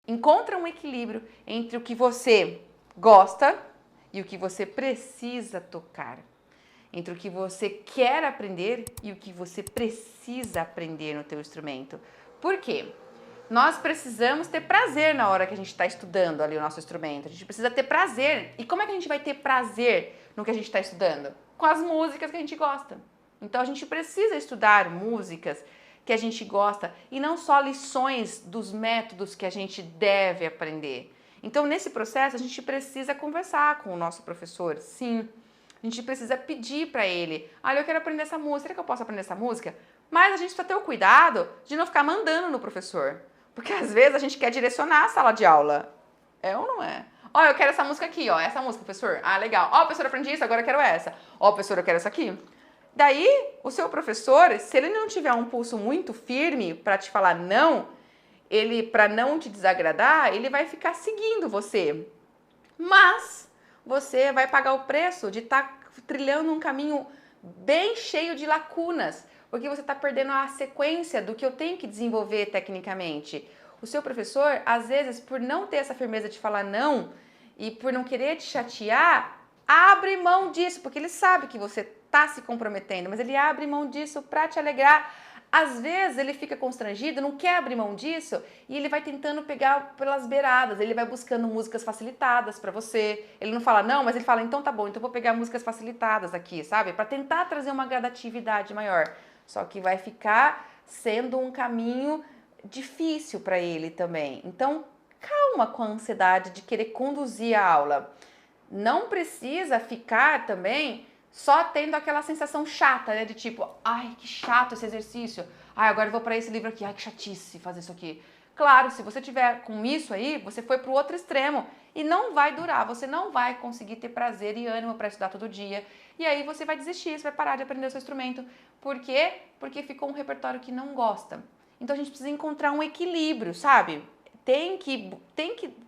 Encontra um equilíbrio entre o que você gosta e o que você precisa tocar. Entre o que você quer aprender e o que você precisa aprender no teu instrumento. Por quê? Nós precisamos ter prazer na hora que a gente está estudando ali o nosso instrumento. A gente precisa ter prazer. E como é que a gente vai ter prazer no que a gente está estudando? Com as músicas que a gente gosta. Então a gente precisa estudar músicas que a gente gosta e não só lições dos métodos que a gente deve aprender. Então nesse processo a gente precisa conversar com o nosso professor, sim. A gente precisa pedir para ele, olha, eu quero aprender essa música, será que eu posso aprender essa música? Mas a gente precisa ter o cuidado de não ficar mandando no professor, porque às vezes a gente quer direcionar a sala de aula. É ou não é? Ó, eu quero essa música aqui, ó, essa música, professor. Ah, legal. Ó, professor, eu aprendi isso, agora eu quero essa. Ó, professor, eu quero essa aqui. Daí, o seu professor, se ele não tiver um pulso muito firme para te falar não, ele, para não te desagradar, ele vai ficar seguindo você. Mas você vai pagar o preço de estar trilhando um caminho bem cheio de lacunas, porque você está perdendo a sequência do que eu tenho que desenvolver tecnicamente. O seu professor, às vezes, por não ter essa firmeza de falar não e por não querer te chatear, abre mão disso, porque ele sabe que você está se comprometendo, mas ele abre mão disso para te alegrar. Às vezes ele fica constrangido, não quer abrir mão disso e ele vai tentando pegar pelas beiradas, ele vai buscando músicas facilitadas para você. Ele não fala não, mas ele fala, então tá bom, então eu vou pegar músicas facilitadas aqui, sabe? Para tentar trazer uma gradatividade maior. Só que vai ficar sendo um caminho difícil para ele também. Então, calma com a ansiedade de querer conduzir a aula. Não precisa ficar também só tendo aquela sensação chata, né? De tipo, ai, que chato esse exercício. Ai, agora eu vou para esse livro aqui. Ai, que chatice fazer isso aqui. Claro, se você tiver com isso aí, você foi para o outro extremo e não vai durar. Você não vai conseguir ter prazer e ânimo para estudar todo dia. E aí você vai desistir, você vai parar de aprender o seu instrumento. Por quê? Porque ficou um repertório que não gosta. Então a gente precisa encontrar um equilíbrio, sabe? Tem que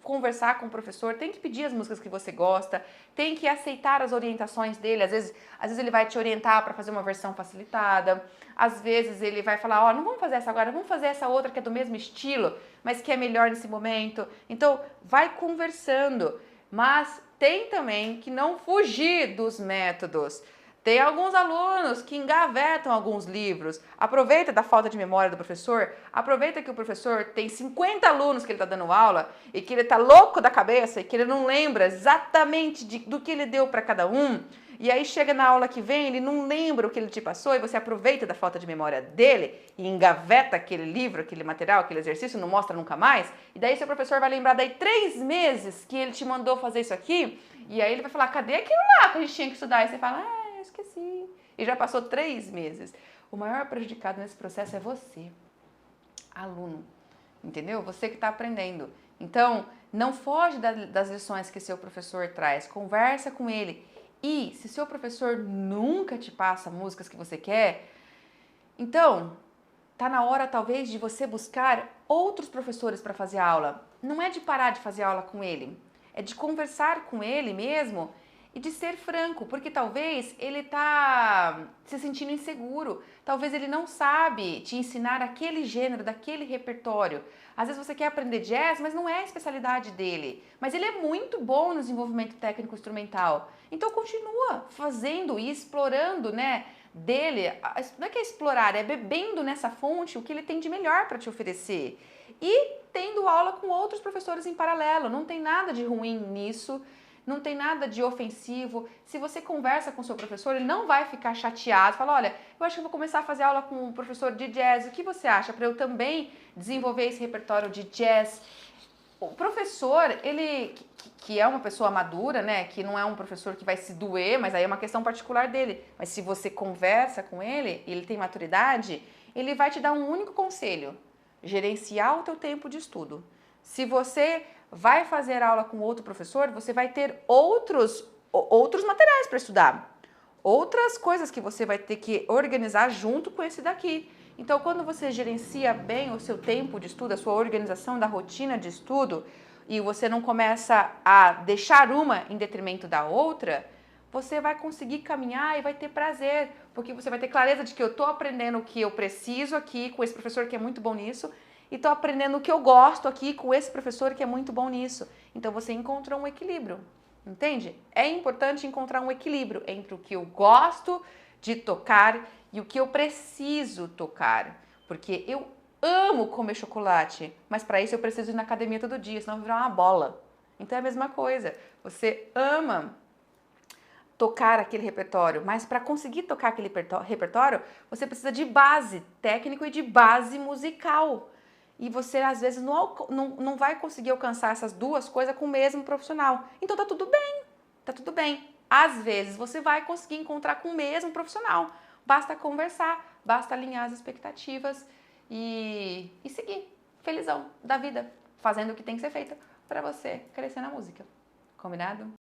conversar com o professor, tem que pedir as músicas que você gosta, tem que aceitar as orientações dele. Às vezes ele vai te orientar para fazer uma versão facilitada, às vezes ele vai falar, ó, não vamos fazer essa agora, vamos fazer essa outra que é do mesmo estilo, mas que é melhor nesse momento. Então, vai conversando, mas tem também que não fugir dos métodos. Tem alguns alunos que engavetam alguns livros. Aproveita da falta de memória do professor, aproveita que o professor tem 50 alunos que ele está dando aula e que ele está louco da cabeça e que ele não lembra exatamente do que ele deu para cada um. E aí chega na aula que vem, ele não lembra o que ele te passou e você aproveita da falta de memória dele e engaveta aquele livro, aquele material, aquele exercício, não mostra nunca mais. E daí seu professor vai lembrar daí 3 meses que ele te mandou fazer isso aqui e aí ele vai falar, cadê aquilo lá que a gente tinha que estudar? E você fala, esqueci. E já passou 3 meses. O maior prejudicado nesse processo é você, aluno. Entendeu? Você que está aprendendo. Então, não foge das lições que seu professor traz. Conversa com ele. E se seu professor nunca te passa músicas que você quer, então tá na hora talvez de você buscar outros professores para fazer aula. Não é de parar de fazer aula com ele. É de conversar com ele mesmo e de ser franco, porque talvez ele tá se sentindo inseguro, talvez ele não sabe te ensinar aquele gênero, daquele repertório. Às vezes você quer aprender jazz, mas não é a especialidade dele, mas ele é muito bom no desenvolvimento técnico instrumental. Então continua fazendo e explorando, né, dele, não é que é explorar, é bebendo nessa fonte o que ele tem de melhor para te oferecer. E tendo aula com outros professores em paralelo, não tem nada de ruim nisso. Não tem nada de ofensivo. Se você conversa com o seu professor, ele não vai ficar chateado. Fala, olha, eu acho que eu vou começar a fazer aula com um professor de jazz. O que você acha para eu também desenvolver esse repertório de jazz? O professor, ele que é uma pessoa madura, né? Que não é um professor que vai se doer, mas aí é uma questão particular dele. Mas se você conversa com ele e ele tem maturidade, ele vai te dar um único conselho: gerenciar o teu tempo de estudo. Se você vai fazer aula com outro professor, você vai ter outros materiais para estudar, outras coisas que você vai ter que organizar junto com esse daqui. Então, quando você gerencia bem o seu tempo de estudo, a sua organização da rotina de estudo, e você não começa a deixar uma em detrimento da outra, você vai conseguir caminhar e vai ter prazer, porque você vai ter clareza de que eu estou aprendendo o que eu preciso aqui com esse professor que é muito bom nisso, e tô aprendendo o que eu gosto aqui com esse professor que é muito bom nisso. Então você encontrou um equilíbrio, entende? É importante encontrar um equilíbrio entre o que eu gosto de tocar e o que eu preciso tocar, porque eu amo comer chocolate, mas para isso eu preciso ir na academia todo dia, senão eu vou virar uma bola. Então é a mesma coisa. Você ama tocar aquele repertório, mas para conseguir tocar aquele repertório, você precisa de base técnico e de base musical. E você, às vezes, não vai conseguir alcançar essas duas coisas com o mesmo profissional. Então tá tudo bem, tá tudo bem. Às vezes você vai conseguir encontrar com o mesmo profissional. Basta conversar, basta alinhar as expectativas e seguir felizão da vida, fazendo o que tem que ser feito para você crescer na música. Combinado?